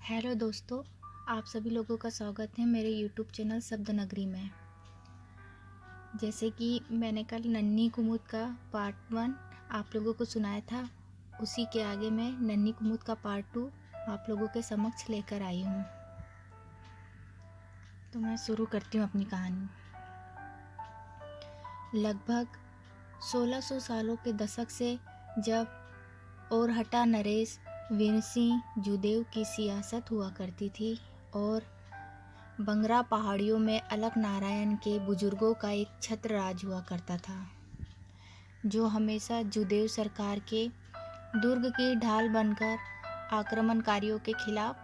Hello दोस्तों, आप सभी लोगों का स्वागत है मेरे यूट्यूब चैनल शब्द नगरी में। जैसे कि मैंने कल नन्ही कुमुद का पार्ट 1 आप लोगों को सुनाया था, उसी के आगे मैं नन्ही कुमुद का पार्ट 2 आप लोगों के समक्ष लेकर आई हूँ। तो मैं शुरू करती हूँ अपनी कहानी। लगभग 1600 सालों के दशक से जब और हटा नरेश वीरसिंह जूदेव की सियासत हुआ करती थी और बंगरा पहाड़ियों में अलक नारायण के बुजुर्गों का एक छत्र राज हुआ करता था, जो हमेशा जूदेव सरकार के दुर्ग की ढाल बनकर आक्रमणकारियों के खिलाफ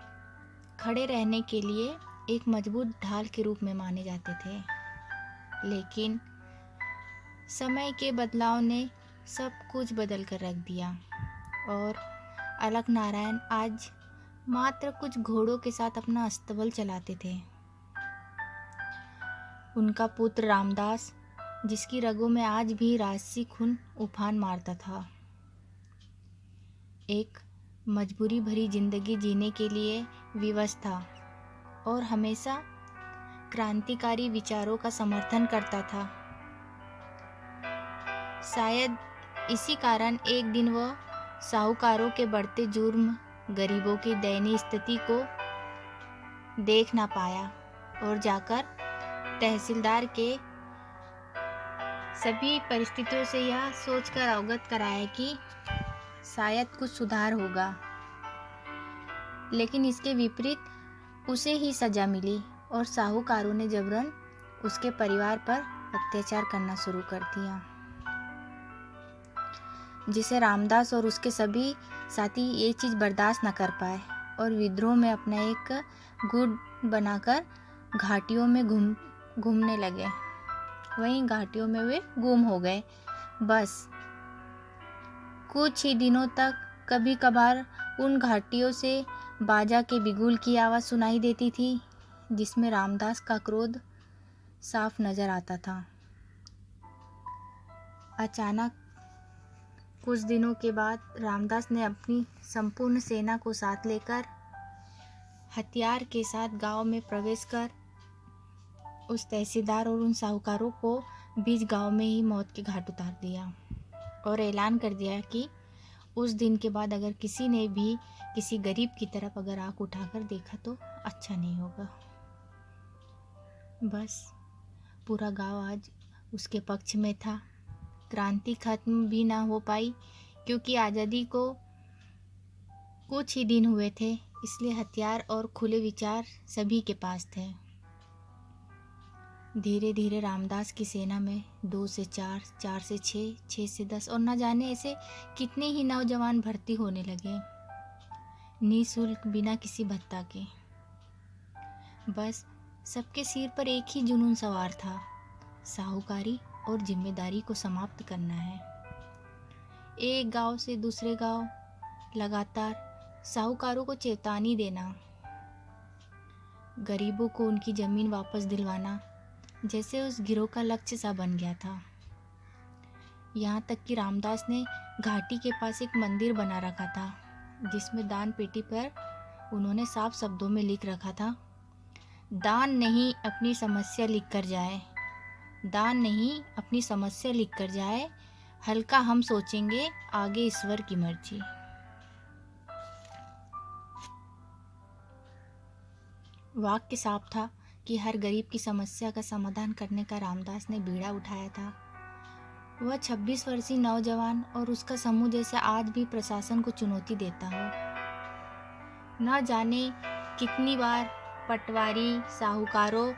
खड़े रहने के लिए एक मजबूत ढाल के रूप में माने जाते थे। लेकिन समय के बदलाव ने सब कुछ बदल कर रख दिया और अलक नारायण आज मात्र कुछ घोड़ों के साथ अपना अस्तबल चलाते थे। उनका पुत्र रामदास, जिसकी रगों में आज भी राजसी खून उफान मारता था, एक मजबूरी भरी जिंदगी जीने के लिए विवश था और हमेशा क्रांतिकारी विचारों का समर्थन करता था। शायद इसी कारण एक दिन वह साहूकारों के बढ़ते जुर्म, गरीबों की दयनीय स्थिति को देख ना पाया और जाकर तहसीलदार के सभी परिस्थितियों से यह सोचकर अवगत कराया कि शायद कुछ सुधार होगा। लेकिन इसके विपरीत उसे ही सजा मिली और साहूकारों ने जबरन उसके परिवार पर अत्याचार करना शुरू कर दिया, जिसे रामदास और उसके सभी साथी ये चीज़ बर्दाश्त न कर पाए और विद्रोह में अपना एक गुट बनाकर घाटियों में घूमने लगे। वहीं घाटियों में वे गुम हो गए। बस कुछ ही दिनों तक कभी कभार उन घाटियों से बाजा के बिगुल की आवाज़ सुनाई देती थी, जिसमें रामदास का क्रोध साफ नजर आता था। अचानक कुछ दिनों के बाद रामदास ने अपनी संपूर्ण सेना को साथ लेकर हथियार के साथ गांव में प्रवेश कर उस तहसीलदार और उन साहूकारों को बीच गांव में ही मौत के घाट उतार दिया और ऐलान कर दिया कि उस दिन के बाद अगर किसी ने भी किसी गरीब की तरफ अगर आंख उठाकर देखा तो अच्छा नहीं होगा। बस पूरा गांव आज उसके पक्ष में था। क्रांति खत्म भी ना हो पाई क्योंकि आज़ादी को कुछ ही दिन हुए थे, इसलिए हथियार और खुले विचार सभी के पास थे। धीरे धीरे रामदास की सेना में 2 से 4, 4 से 6, 6 से 10 और न जाने ऐसे कितने ही नौजवान भर्ती होने लगे, निःशुल्क, बिना किसी भत्ता के। बस सबके सिर पर एक ही जुनून सवार था, साहूकारी और जिम्मेदारी को समाप्त करना है। एक गांव से दूसरे गांव लगातार साहूकारों को चेतावनी देना, गरीबों को उनकी जमीन वापस दिलवाना जैसे उस गिरोह का लक्ष्य सा बन गया था। यहाँ तक कि रामदास ने घाटी के पास एक मंदिर बना रखा था, जिसमें दान पेटी पर उन्होंने साफ शब्दों में लिख रखा था, दान नहीं अपनी समस्या लिख कर जाए, दान नहीं अपनी समस्या लिख कर जाए, हल्का हम सोचेंगे, आगे ईश्वर की मर्जी। वाक्य साफ था कि हर गरीब की समस्या का समाधान करने का रामदास ने बीड़ा उठाया था। वह 26 वर्षीय नौजवान और उसका समूह जैसे आज भी प्रशासन को चुनौती देता हो। न जाने कितनी बार पटवारी साहूकारों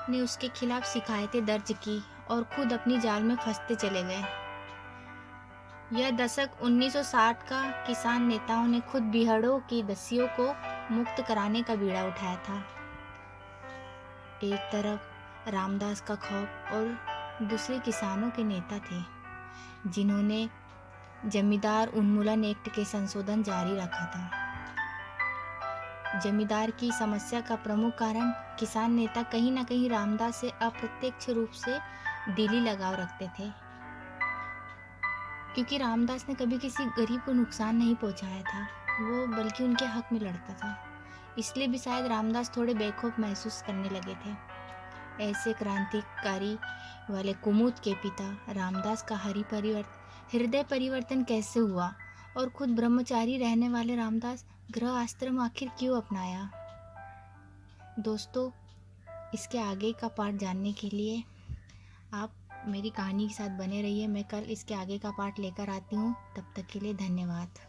ने उसके खिलाफ शिकायतें दर्ज की और खुद अपनी जाल में फंसते चले गए। यह दशक 1960 का किसान नेताओं ने खुद बिहड़ों की दस्युओं को मुक्त कराने का बीड़ा उठाया था। एक तरफ रामदास का खौफ और दूसरे किसानों के नेता थे, जिन्होंने जमींदार उन्मूलन एक्ट के संशोधन जारी रखा था। जमींदार की समस्या का प्रमुख कारण किसान नेता कहीं ना कहीं रामदास से अप्रत्यक्ष रूप से दिली लगाव रखते थे, क्योंकि रामदास ने कभी किसी गरीब को नुकसान नहीं पहुंचाया था, वो बल्कि उनके हक में लड़ता था। इसलिए भी शायद रामदास थोड़े बेखौफ महसूस करने लगे थे। ऐसे क्रांतिकारी वाले कुमुद के पिता रामदास का हृदय परिवर्तन कैसे हुआ और खुद ब्रह्मचारी रहने वाले रामदास गृह आश्रम आखिर क्यों अपनाया? दोस्तों, इसके आगे का पार्ट जानने के लिए आप मेरी कहानी के साथ बने रहिए। मैं कल इसके आगे का पार्ट लेकर आती हूँ। तब तक के लिए धन्यवाद।